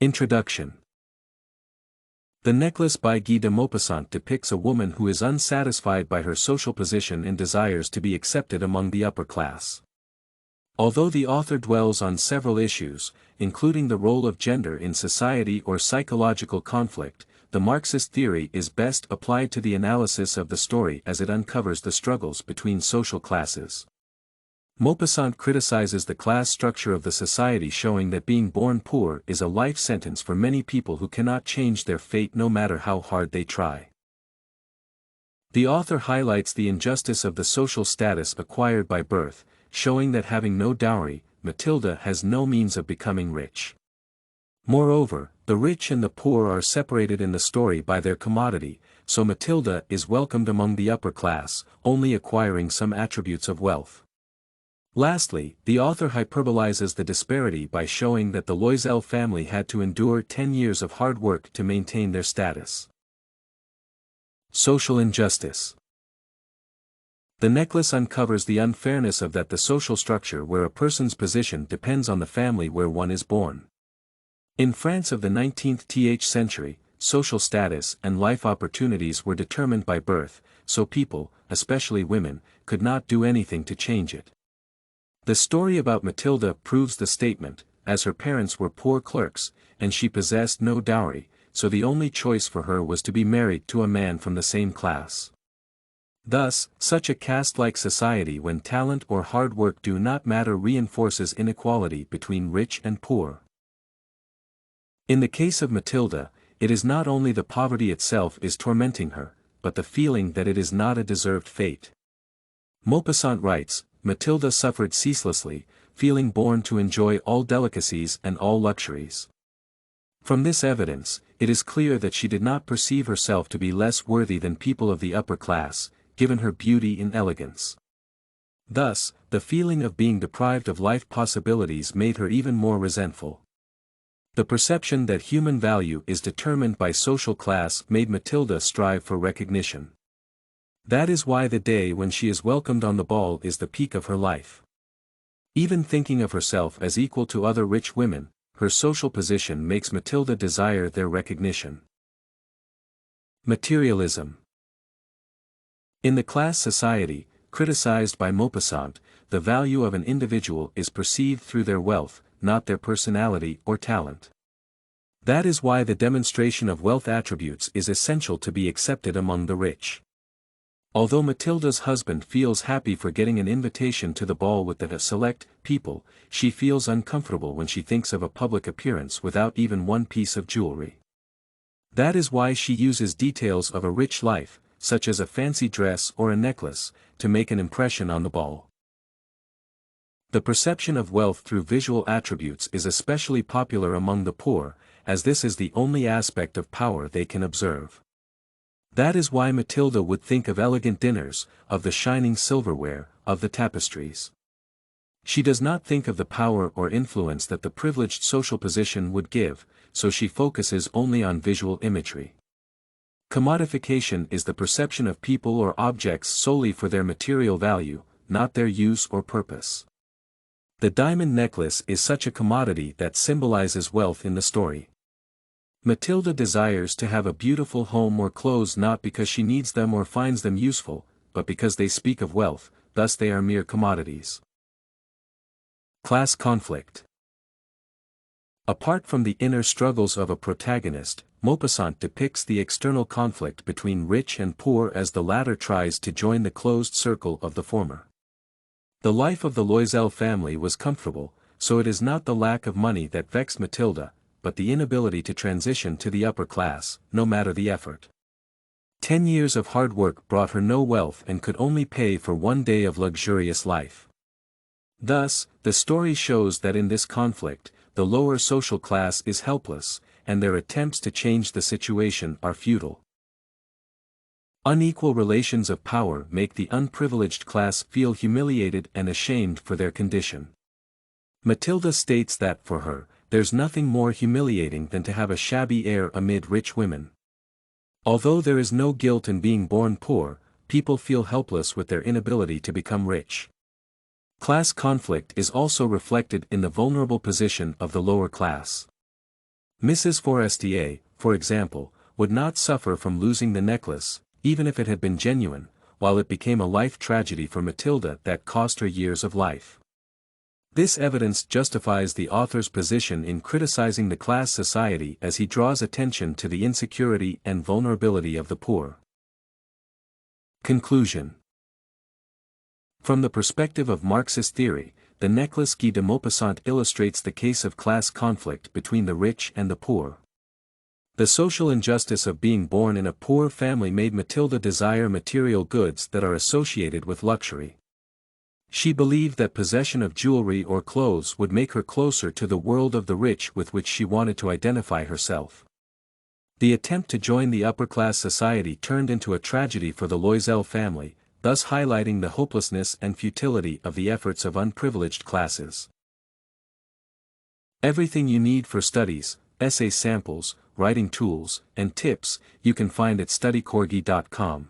Introduction. The Necklace by Guy de Maupassant depicts a woman who is unsatisfied by her social position and desires to be accepted among the upper class. Although the author dwells on several issues, including the role of gender in society or psychological conflict, the Marxist theory is best applied to the analysis of the story as it uncovers the struggles between social classes. Maupassant criticizes the class structure of the society, showing that being born poor is a life sentence for many people who cannot change their fate no matter how hard they try. The author highlights the injustice of the social status acquired by birth, showing that having no dowry, Matilda has no means of becoming rich. Moreover, the rich and the poor are separated in the story by their commodity, so Matilda is welcomed among the upper class, only acquiring some attributes of wealth. Lastly, the author hyperbolizes the disparity by showing that the Loisel family had to endure 10 years of hard work to maintain their status. Social injustice. The necklace uncovers the unfairness of the social structure where a person's position depends on the family where one is born. In France of the 19th century, social status and life opportunities were determined by birth, so people, especially women, could not do anything to change it. The story about Matilda proves the statement, as her parents were poor clerks, and she possessed no dowry, so the only choice for her was to be married to a man from the same class. Thus, such a caste-like society when talent or hard work do not matter reinforces inequality between rich and poor. In the case of Matilda, it is not only the poverty itself is tormenting her, but the feeling that it is not a deserved fate. Maupassant writes, Matilda suffered ceaselessly, feeling born to enjoy all delicacies and all luxuries. From this evidence, it is clear that she did not perceive herself to be less worthy than people of the upper class, given her beauty and elegance. Thus, the feeling of being deprived of life possibilities made her even more resentful. The perception that human value is determined by social class made Matilda strive for recognition. That is why the day when she is welcomed on the ball is the peak of her life. Even thinking of herself as equal to other rich women, her social position makes Matilda desire their recognition. Materialism. In the class society, criticized by Maupassant, the value of an individual is perceived through their wealth, not their personality or talent. That is why the demonstration of wealth attributes is essential to be accepted among the rich. Although Matilda's husband feels happy for getting an invitation to the ball with the select people, she feels uncomfortable when she thinks of a public appearance without even one piece of jewelry. That is why she uses details of a rich life, such as a fancy dress or a necklace, to make an impression on the ball. The perception of wealth through visual attributes is especially popular among the poor, as this is the only aspect of power they can observe. That is why Matilda would think of elegant dinners, of the shining silverware, of the tapestries. She does not think of the power or influence that the privileged social position would give, so she focuses only on visual imagery. Commodification is the perception of people or objects solely for their material value, not their use or purpose. The diamond necklace is such a commodity that symbolizes wealth in the story. Matilda desires to have a beautiful home or clothes not because she needs them or finds them useful, but because they speak of wealth, thus they are mere commodities. Class conflict. Apart from the inner struggles of a protagonist, Maupassant depicts the external conflict between rich and poor as the latter tries to join the closed circle of the former. The life of the Loisel family was comfortable, so it is not the lack of money that vexed Matilda, but the inability to transition to the upper class, no matter the effort. 10 years of hard work brought her no wealth and could only pay for one day of luxurious life. Thus, the story shows that in this conflict, the lower social class is helpless, and their attempts to change the situation are futile. Unequal relations of power make the unprivileged class feel humiliated and ashamed for their condition. Matilda states that for her, there's nothing more humiliating than to have a shabby air amid rich women. Although there is no guilt in being born poor, people feel helpless with their inability to become rich. Class conflict is also reflected in the vulnerable position of the lower class. Mrs. Forestier, for example, would not suffer from losing the necklace, even if it had been genuine, while it became a life tragedy for Matilda that cost her years of life. This evidence justifies the author's position in criticizing the class society as he draws attention to the insecurity and vulnerability of the poor. Conclusion. From the perspective of Marxist theory, the necklace Guy de Maupassant illustrates the case of class conflict between the rich and the poor. The social injustice of being born in a poor family made Matilda desire material goods that are associated with luxury. She believed that possession of jewelry or clothes would make her closer to the world of the rich with which she wanted to identify herself. The attempt to join the upper-class society turned into a tragedy for the Loisel family, thus highlighting the hopelessness and futility of the efforts of unprivileged classes. Everything you need for studies, essay samples, writing tools, and tips, you can find at studycorgi.com.